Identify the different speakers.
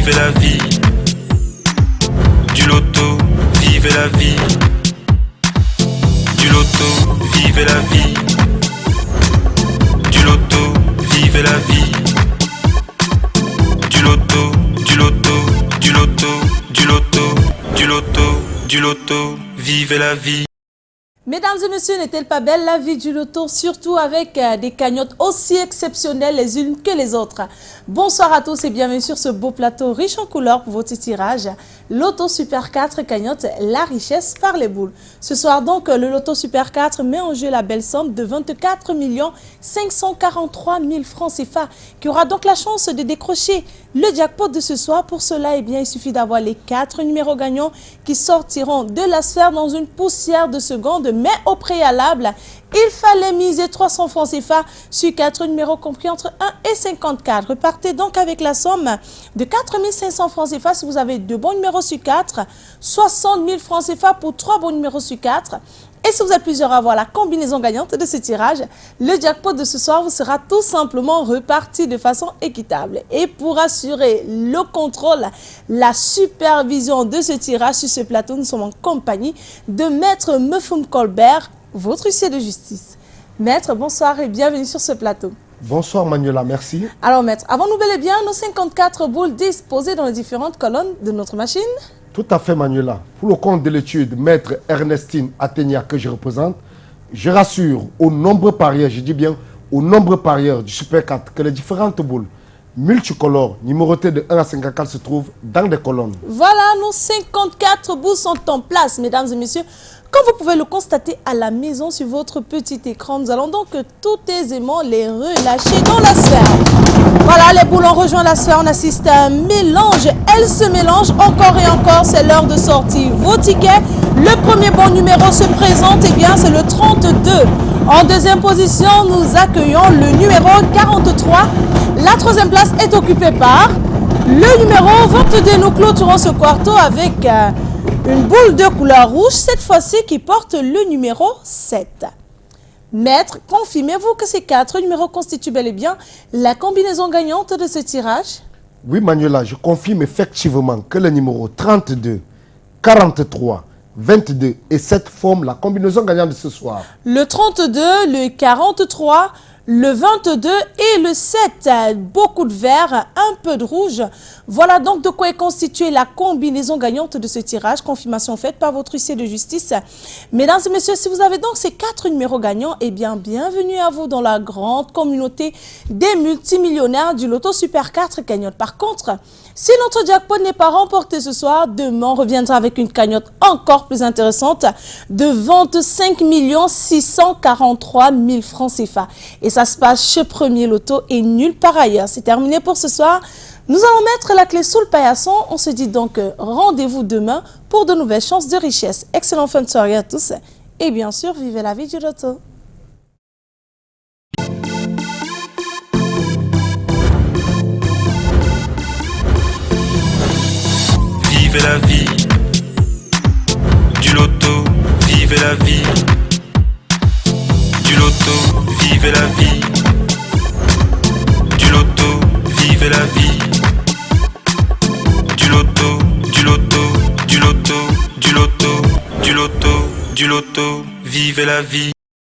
Speaker 1: vivez la vie. Du loto, vivez la vie. Du loto, vivez la vie. Du loto, vivez la vie. Du loto, du loto, du loto, du loto, du loto, du loto, vivez la vie.
Speaker 2: Mesdames et messieurs, n'est-elle pas belle la vie du loto, surtout avec des cagnottes aussi exceptionnelles les unes que les autres. Bonsoir à tous et bienvenue sur ce beau plateau riche en couleurs pour votre tirage. Loto Super 4 cagnotte la richesse par les boules. Ce soir donc, le Loto Super 4 met en jeu la belle somme de 24 543 000 francs CFA qui aura donc la chance de décrocher le jackpot de ce soir. Pour cela, il suffit d'avoir les 4 numéros gagnants qui sortiront de la sphère dans une poussière de seconde. Mais au préalable, il fallait miser 300 francs CFA sur 4 numéros compris entre 1 et 54. Repartez donc avec la somme de 4 500 francs CFA si vous avez 2 bons numéros sur 4, 60 000 francs CFA pour 3 bons numéros sur 4. Et si vous êtes plusieurs à avoir la combinaison gagnante de ce tirage, le jackpot de ce soir vous sera tout simplement reparti de façon équitable. Et pour assurer le contrôle, la supervision de ce tirage sur ce plateau, nous sommes en compagnie de Maître Mefum Colbert, votre huissier de justice. Maître, bonsoir et bienvenue sur ce plateau.
Speaker 3: Bonsoir Manuela, merci.
Speaker 2: Alors Maître, avons-nous bel et bien nos 54 boules disposées dans les différentes colonnes de notre machine?
Speaker 3: Tout à fait Manuela. Pour le compte de l'étude, Maître Ernestine Atenia que je représente, je rassure aux nombreux parieurs, je dis bien aux nombreux parieurs du Super 4 que les différentes boules multicolores numérotées de 1 à 54 se trouvent dans des colonnes.
Speaker 2: Voilà, nos 54 boules sont en place, mesdames et messieurs. Comme vous pouvez le constater à la maison sur votre petit écran, nous allons donc tout aisément les relâcher dans la sphère. Voilà, les boules ont rejoint la sphère, on assiste à un mélange. Elles se mélangent encore et encore, c'est l'heure de sortir vos tickets. Le premier bon numéro se présente, et bien c'est le 32. En deuxième position, nous accueillons le numéro 43. La troisième place est occupée par le numéro 22. Nous clôturons ce quarto avec une boule de couleur rouge, cette fois-ci qui porte le numéro 7. Maître, confirmez-vous que ces 4 numéros constituent bel et bien la combinaison gagnante de ce tirage?
Speaker 3: Oui Manuela, je confirme effectivement que les numéros 32, 43, 22 et 7 forment la combinaison gagnante de ce soir.
Speaker 2: Le 32, le 43, le 22 et le 7. Beaucoup de vert, un peu de rouge. Voilà donc de quoi est constituée la combinaison gagnante de ce tirage. Confirmation faite par votre huissier de justice. Mesdames et messieurs, si vous avez donc ces 4 numéros gagnants, eh bien, bienvenue à vous dans la grande communauté des multimillionnaires du Loto Super 4 cagnotte. Par contre, si notre jackpot n'est pas remporté ce soir, demain on reviendra avec une cagnotte encore plus intéressante de 25 643 000 francs CFA. Et ça se passe chez Premier Loto et nulle part ailleurs. C'est terminé pour ce soir. Nous allons mettre la clé sous le paillasson. On se dit donc rendez-vous demain pour de nouvelles chances de richesse. Excellent fin de soirée à tous. Et bien sûr, vivez la vie du loto.
Speaker 1: Vivez la vie. Du loto, vivez la vie. Du loto, vivez la vie. Du loto, vivez la vie. Du loto, du loto, du loto, du loto, du loto, du loto, vivez la vie.